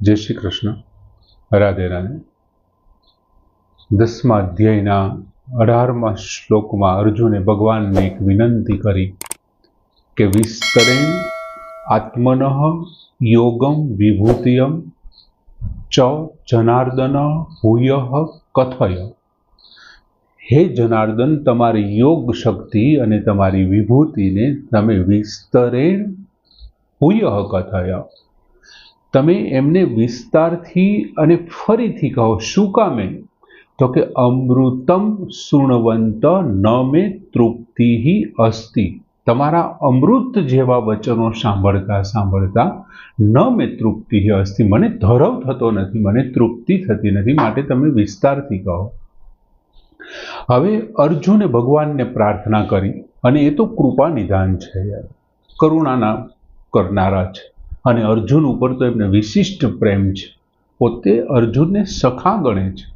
जय श्री कृष्ण। राधे राधे। 10મા અધ્યાયના 18મા શ્લોકમાં અર્જુને ભગવાનને એક વિનંતી કરી કે વિસ્તરેણ આત્મનઃ યોગમ વિભૂતિયમ ચ જનાર્દન ભૂયઃ કથય। હે જનાર્દન, તમારી યોગ શક્તિ અને તમારી વિભૂતિને તમે વિસ્તરેણ ભૂયઃ કથય, તમે એમને વિસ્તારથી અને ફરીથી કહો। શું કામે? તો કે અમૃતમ શૃણવંત ન મે તૃપ્તિ અસ્તિ, તમારા અમૃત જેવા વચનો સાંભળતા સાંભળતા ન મે તૃપ્તિ અસ્તિ, મને ધરવ થતો નથી, મને તૃપ્તિ થતી નથી, માટે તમે વિસ્તારથી કહો। હવે અર્જુને ભગવાનને પ્રાર્થના કરી, અને એ તો કૃપા નિધાન છે, કરુણાના કરનારા છે, અને અર્જુન ઉપર તો એમને વિશિષ્ટ પ્રેમ છે, પોતે અર્જુનને સખા ગણે છે,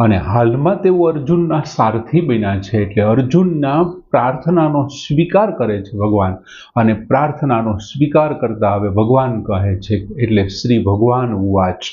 અને હાલમાં તેઓ અર્જુનના સારથી બન્યા છે, એટલે અર્જુનના પ્રાર્થનાનો સ્વીકાર કરે છે ભગવાન, અને પ્રાર્થનાનો સ્વીકાર કરતા હવે ભગવાન કહે છે, એટલે શ્રી ભગવાન ઉવાચ,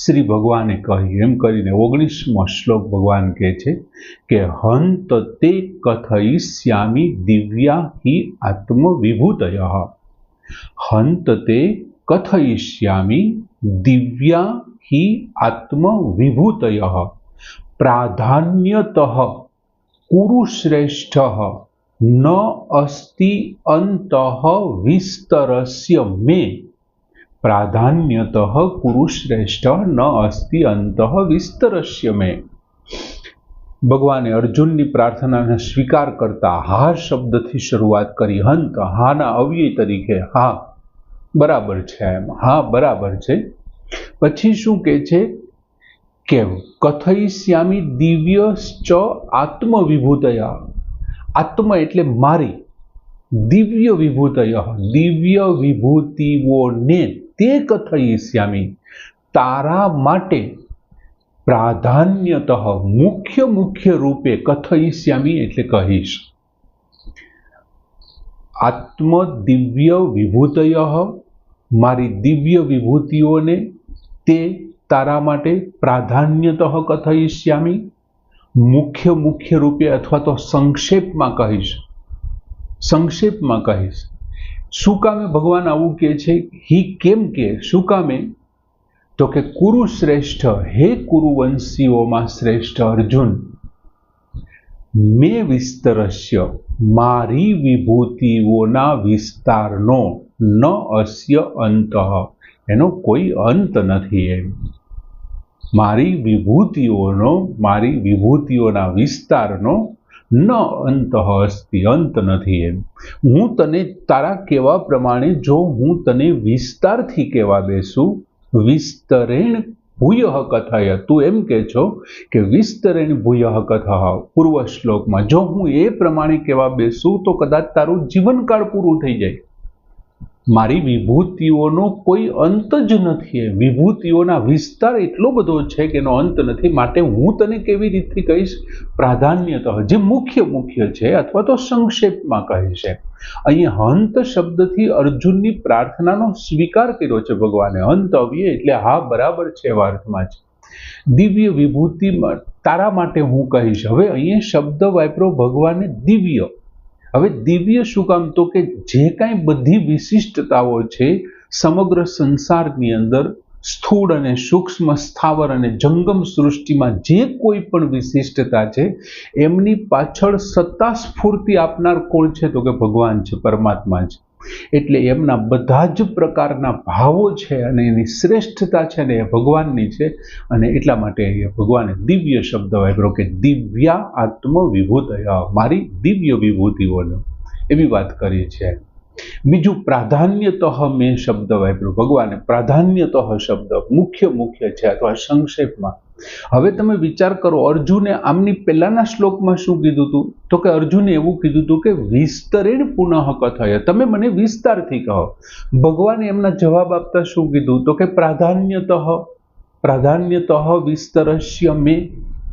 શ્રી ભગવાને કહી, એમ કરીને 19મો શ્લોક ભગવાન કહે છે કે હંત તે કથયિષ્યામિ દિવ્યા હિ આત્મવિભૂતયઃ, હંત તે કથયિષ્યામિ દિવ્યા હિ આત્મવિભૂતયઃ, પ્રાધાન્યતઃ કુરુ શ્રેષ્ઠઃ ન અસ્તિ અંતઃ વિસ્તરસ્ય મે, પ્રાધાન્યતઃ કુરુ શ્રેષ્ઠ ન અસ્તિ અંતઃ વિસ્તરસ્ય મે। ભગવાને અર્જુનની પ્રાર્થનાને સ્વીકાર કરતા હા શબ્દથી શરૂઆત કરી, હંત, હાના અવ્યય તરીકે, હા બરાબર છે, એમ હા બરાબર છે। પછી શું કહે છે કે કથયિષ્યામિ દિવ્યશ્ચ આત્મવિભૂતયા, આત્મ એટલે મારી, દિવ્ય વિભૂતય, દિવ્ય વિભૂતિઓને તે કથયિષ્યામિ, તારા માટે, પ્રાધાન્યતઃ મુખ્ય રૂપે, કથયિષ્યામિ એટલે કહીશ, આત્મ દિવ્ય વિભૂતય, મારી દિવ્ય વિભૂતિઓને તે તારા માટે, પ્રાધાન્યતઃ કથયિષ્યામિ, મુખ્ય રૂપે અથવા તો સંક્ષેપમાં કહીશ, સંક્ષેપમાં કહીશ। શું કામે ભગવાન આવું કહે છે? હી કેમ કે, શું કામે? તો કે કુરુ શ્રેષ્ઠ, હે કુરુવંશીઓમાં શ્રેષ્ઠ અર્જુન, મેં વિસ્તરસ્ય, મારી વિભૂતિઓના વિસ્તારનો, ન અસ્ય અંતઃ, એનો કોઈ અંત નથી, એમ મારી વિભૂતિઓના વિસ્તારનો ન અંત અસ્તિ, અંત નથી, એમ હું તને તારા કહેવા પ્રમાણે જો હું તને વિસ્તારથી કહેવા બેસું, વિસ્તરેણ ભૂયઃ કથય, તું એમ કહે છો કે વિસ્તરેણ ભૂયઃ કથઃ, પૂર્વ શ્લોકમાં જો હું એ પ્રમાણે કહેવા બેસું તો કદાચ તારું જીવનકાળ પૂરું થઈ જાય। મારી વિભૂતિઓનો કોઈ અંત જ નથી, વિભૂતિઓના વિસ્તાર એટલો બધો છે કે એનો અંત નથી, માટે હું તને કેવી રીતે કહીશ? પ્રાધાન્યતઃ, જે મુખ્ય છે, અથવા તો સંક્ષેપમાં કહીશ। અહીં હંત શબ્દથી અર્જુનની પ્રાર્થનાનો સ્વીકાર કર્યો છે ભગવાને, હંત અવ્યય એટલે હા બરાબર છે એવા અર્થમાં છે, દિવ્ય વિભૂતિ તારા માટે હું કહીશ। હવે અહીંયા શબ્દ વાપરો ભગવાને દિવ્ય, હવે દિવ્ય શું કામ? તો કે જે કાંઈ બધી વિશિષ્ટતાઓ છે સમગ્ર સંસારની અંદર, સ્થૂળ અને સૂક્ષ્મ, સ્થાવર અને જંગમ સૃષ્ટિમાં જે કોઈ પણ વિશિષ્ટતા છે, એમની પાછળ સત્તા સ્ફૂર્તિ આપનાર કોણ છે? તો કે ભગવાન છે, પરમાત્મા છે, એટલે એમના બધા જ પ્રકારના ભાવો છે અને એની શ્રેષ્ઠતા છે ને એ ભગવાનની છે, અને એટલા માટે અહીંયા ભગવાને દિવ્ય શબ્દ વાપર્યો કે દિવ્યા આત્મવિભૂતય, મારી દિવ્ય વિભૂતિઓનો, એવી વાત કરી છે। બીજું પ્રાધાન્યતઃ મેં શબ્દ વાપર્યો, ભગવાને પ્રાધાન્યતઃ શબ્દ મુખ્ય છે અથવા સંક્ષેપમાં। હવે તમે વિચાર કરો, અર્જુને આમની પહેલાના શ્લોકમાં શું કીધું હતું? તો કે અર્જુને એવું કીધું હતું કે વિસ્તરેણ પુનઃ કથય, તમે મને વિસ્તારથી કહો। ભગવાને એમના જવાબ આપતા શું કીધું? તો કે પ્રાધાન્યતઃ વિસ્તરસ્ય મે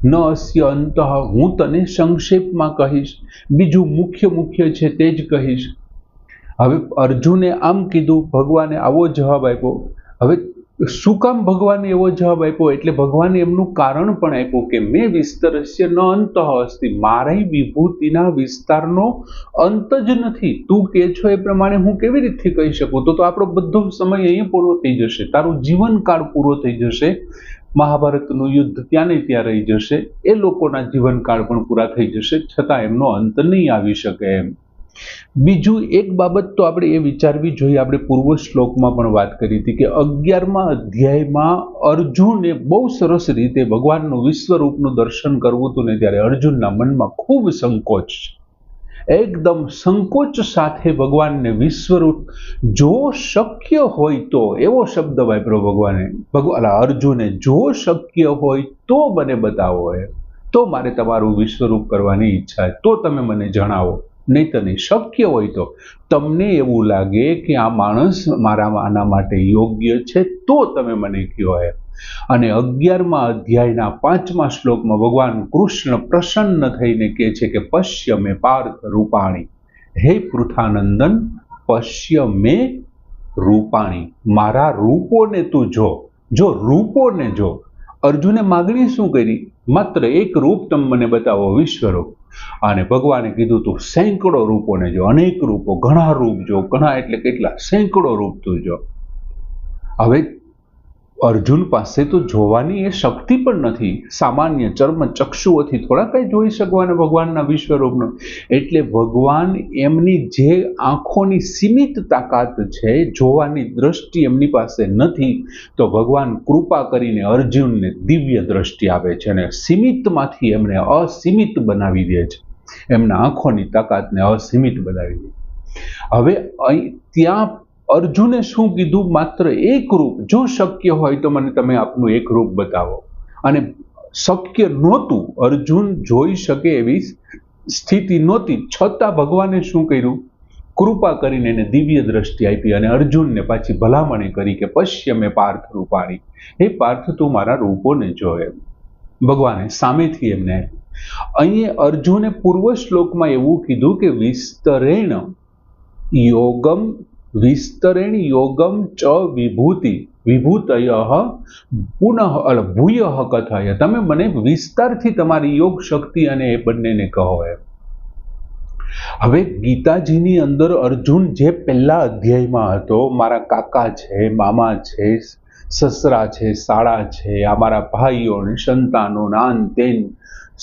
ન અસ્ય અંતઃ, હું તને સંક્ષેપમાં કહીશ, બીજું મુખ્ય છે તે જ કહીશ। હવે અર્જુને આમ કીધું, ભગવાને આવો જવાબ આપ્યો। હવે શું કામ ભગવાને એવો જવાબ આપ્યો? એટલે ભગવાને એમનું કારણ પણ આપ્યું કે મેં વિસ્તરસ્ય ન અંતઃ અસ્તિ, મારી વિભૂતિના વિસ્તારનો અંત જ નથી. તું કે છો એ પ્રમાણે હું કેવી રીતે કહી શકું? તો આપણો બધો સમય અહીંયા પૂરો થઈ જશે, તારું જીવનકાળ પૂરો થઈ જશે, મહાભારતનું યુદ્ધ ત્યાં ને ત્યાં રહી જશે, એ લોકોના જીવનકાળ પણ પૂરા થઈ જશે, છતાં એમનો અંત નહીં આવી શકે એમ. બીજું એક બાબત તો આપણે એ વિચારવી જોઈએ, આપણે પૂર્વ શ્લોકમાં પણ વાત કરી હતી કે 11મા અધ્યાયમાં અર્જુને બહુ સરસ રીતે ભગવાનનું વિશ્વરૂપનું દર્શન કરવું હતું ને ત્યારે અર્જુનના મનમાં ખૂબ સંકોચ છે. એકદમ સંકોચ સાથે ભગવાનને વિશ્વરૂપ જો શક્ય હોય તો, એવો શબ્દ વાપર્યો ભગવાને અર્જુને, જો શક્ય હોય તો મને બતાવો, તો મારે તમારું વિશ્વરૂપ કરવાની ઈચ્છા છે, તો તમે મને જણાવો, નહીં તો નહીં. શક્ય હોય તો તમને એવું લાગે કે આ માણસ આના માટે યોગ્ય છે તો તમે મને કહો એમ. અને 11મા અધ્યાયના 5મા શ્લોકમાં ભગવાન કૃષ્ણ પ્રસન્ન થઈને કહે છે કે પશ્ય મે પાર્થ રૂપાણી, હે પૃથાનંદન પશ્ય મે રૂપાણી, મારા રૂપોને તું જો રૂપોને જો. અર્જુને માગણી શું કરી? માત્ર એક રૂપ તમે મને બતાવો, વિશ્વરૂપ. અને ભગવાને કીધું તું સેંકડો રૂપોને જો, અનેક રૂપો, ઘણા રૂપ જો, ઘણા એટલે કેટલા, સેંકડો રૂપ તું જો. હવે અર્જુન પાસે તો જોવાની એ શક્તિ પણ નથી, સામાન્ય ચર્મ ચક્ષુઓથી થોડા કઈ જોઈ શકવાના ભગવાનના વિશ્વરૂપનો. એટલે ભગવાન એમની જે આંખોની સીમિત તાકાત છે, જોવાની દ્રષ્ટિ એમની પાસે નથી, તો ભગવાન કૃપા કરીને અર્જુનને દિવ્ય દ્રષ્ટિ આપે છે અને સીમિતમાંથી એમને અસીમિત બનાવી દે છે, એમના આંખોની તાકાતને અસીમિત બનાવી દે. હવે ત્યાં અર્જુને શું કીધું? માત્ર એક રૂપ, જો શક્ય હોય તો મને તમે આપનું એક રૂપ બતાવો. અને શક્ય નહોતું, અર્જુન જોઈ શકે એવી સ્થિતિ નહોતી, છતાં ભગવાને શું કર્યું? કૃપા કરીને એને દિવ્ય દ્રષ્ટિ આપી અને અર્જુનને પાછી ભલામણી કરી કે પશ્ય મે પાર્થ રૂપાણી, હે પાર્થ તું મારા રૂપોને જોયે. ભગવાને સામેથી એમને અહીંયા અર્જુને પૂર્વ શ્લોકમાં એવું કીધું કે વિસ્તરેણ યોગમ ચ વિભૂતય પુનઃ ભૂય કથાય, તમે મને વિસ્તારથી તમારી યોગ શક્તિ અને એ બંનેને કહો એમ. હવે ગીતાજીની અંદર અર્જુન જે પહેલા અધ્યાયમાં હતો, મારા કાકા છે, મામા છે, સસરા છે, સાળા છે, આ મારા ભાઈઓ ને સંતાનો નાન તેન,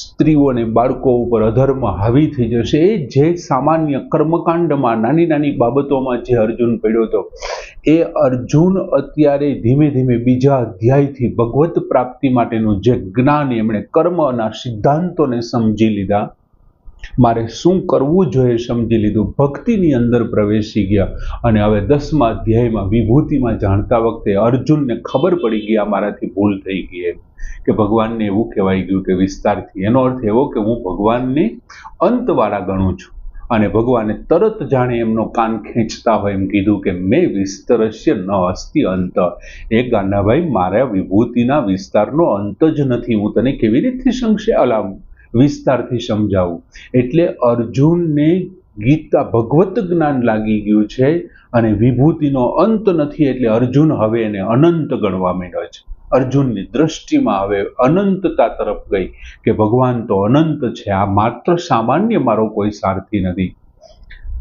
સ્ત્રીઓને બાળકો ઉપર અધર્મ હાવી થઈ જશે, એ જે સામાન્ય કર્મકાંડમાં નાની નાની બાબતોમાં જે અર્જુન પડ્યો હતો, એ અર્જુન અત્યારે ધીમે ધીમે બીજા અધ્યાયથી ભગવત પ્રાપ્તિ માટેનું જે જ્ઞાન, એમણે કર્મના સિદ્ધાંતોને સમજી લીધા, મારે શું કરવું જોઈએ સમજી લીધું, ભક્તિની અંદર પ્રવેશી ગયા. અને હવે 10મા અધ્યાયમાં વિભૂતિમાં જાણતા વખતે અર્જુનને ખબર પડી ગઈ આ મારાથી ભૂલ થઈ ગઈ એમ, કે ભગવાનને એવું કહેવાય ગયું કે વિસ્તારથી. એનો અર્થ એવો કે હું ભગવાનને અંતવાળા ગણું છું. અને ભગવાને તરત જાણે એમનો કાન ખેંચતા હોય એમ કીધું કે મેં વિસ્તરસ્ય ન અસ્તિ અંત, એ ગાંડાભાઈ મારા વિભૂતિના વિસ્તારનો અંત જ નથી, હું તને કેવી રીતે વિસ્તારથી સમજાવું. એટલે અર્જુનને ગીતા ભગવત જ્ઞાન લાગી ગયું છે અને વિભૂતિનો અંત નથી, એટલે અર્જુન હવે એને અનંત ગણવા માંડ્યો છે. અર્જુનની દ્રષ્ટિમાં હવે અનંતતા તરફ ગઈ કે ભગવાન તો અનંત છે, આ માત્ર સામાન્ય મારો કોઈ સારથી નથી,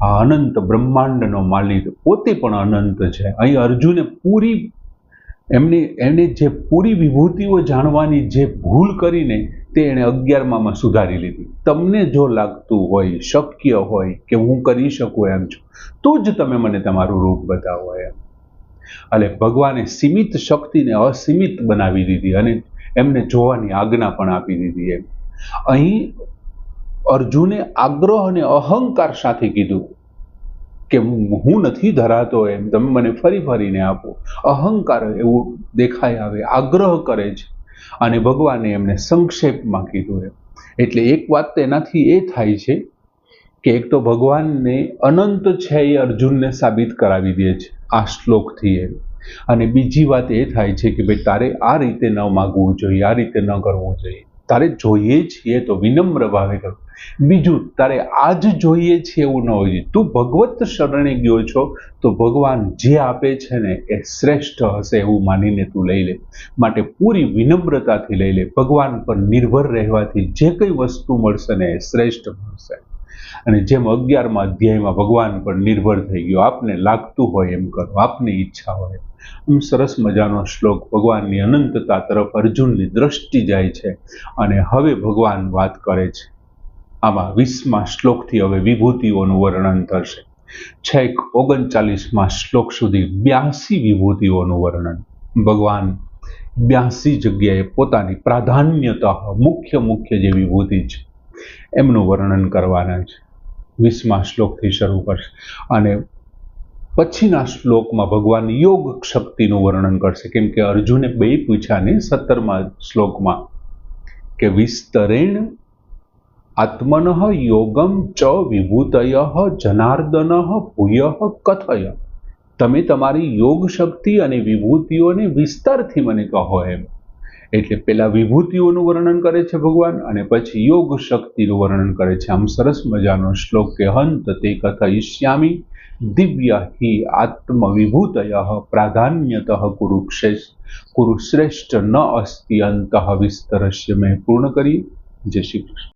આ અનંત બ્રહ્માંડનો માલિક પોતે પણ અનંત છે. અહીં અર્જુને એમને જે પૂરી વિભૂતિઓ જાણવાની જે ભૂલ કરીને તે એણે 11માં સુધારી લીધી. તમને જો લાગતું હોય, શક્ય હોય કે હું કરી શકું એમ છું, તો જ તમે મને તમારું રૂપ બતાવો એમ. એટલે ભગવાને સીમિત શક્તિને અસીમિત બનાવી દીધી અને એમને જોવાની આજ્ઞા પણ આપી દીધી એમ. અહીં અર્જુને આગ્રહ અને અહંકાર સાથે કીધું કે હું નથી ધરાતો એમ, તમે મને ફરીને આપો. અહંકાર એવું દેખાય આવે, આગ્રહ કરે છે. અને ભગવાને એમને સંક્ષેપમાં કીધું એમ. એટલે એક વાત એનાથી એ થાય છે કે એક તો ભગવાનને અનંત છે એ અર્જુનને સાબિત કરાવી દે છે આ શ્લોકથી એમ. અને બીજી વાત એ થાય છે કે ભાઈ તારે આ રીતે ન માગવું જોઈએ, આ રીતે ન કરવું જોઈએ. તારે જોઈએ છીએ તો વિનમ્ર ભાવે કરો. બીજું, તારે આજ જોઈએ છે એવું ન હોય. તું ભગવત શરણે ગયો છો તો ભગવાન જે આપે છે ને એ શ્રેષ્ઠ હશે એવું માનીને તું લઈ લે. માટે પૂરી વિનમ્રતાથી લઈ લે. ભગવાન પર નિર્ભર રહેવાથી જે કઈ વસ્તુ મળશે ને એ શ્રેષ્ઠ મળશે. અને જેમ 11મા અધ્યાયમાં ભગવાન પર નિર્ભર થઈ ગયો, આપને લાગતું હોય એમ કરો, આપની ઈચ્છા હોય. સરસ મજાનો શ્લોક, ભગવાનની અનંતતા તરફ અર્જુનની દ્રષ્ટિ જાય છે. અને હવે ભગવાન વાત કરે છે. આમાં 20મા શ્લોકથી હવે વિભૂતિઓનું વર્ણન થશે. છેક 39મા શ્લોક સુધી 82 વિભૂતિઓનું વર્ણન. ભગવાન 82 જગ્યાએ પોતાની પ્રાધાન્યતઃ મુખ્ય જે વિભૂતિ છે એમનું વર્ણન કરવાના છે. 20મા શ્લોકથી શરૂ કરશે અને પછીના શ્લોકમાં ભગવાન યોગ શક્તિનું વર્ણન કરશે. કેમ કે અર્જુને બે પૂછ્યા ને 17મા શ્લોકમાં કે વિસ્તરેણ આત્મનઃ યોગમ ચ વિભૂતય જનાર્દન ભૂય કથય. તમે તમારી યોગ શક્તિ અને વિભૂતિઓને વિસ્તારથી મને કહો એમ. એટલે પેલા વિભૂતિઓનું વર્ણન કરે છે ભગવાન અને પછી યોગ શક્તિનું વર્ણન કરે છે. આમ સરસ મજાનો શ્લોક કે હંત તે કથયિષ્યામિ દિવ્ય હિ આત્મવિભૂતય પ્રાધાન્યતઃ કુરુશ્રેષ્ઠ ન અસ્તિ અંતઃ વિસ્તરસ્ય. મેં પૂર્ણ કરી. જય શ્રી કૃષ્ણ.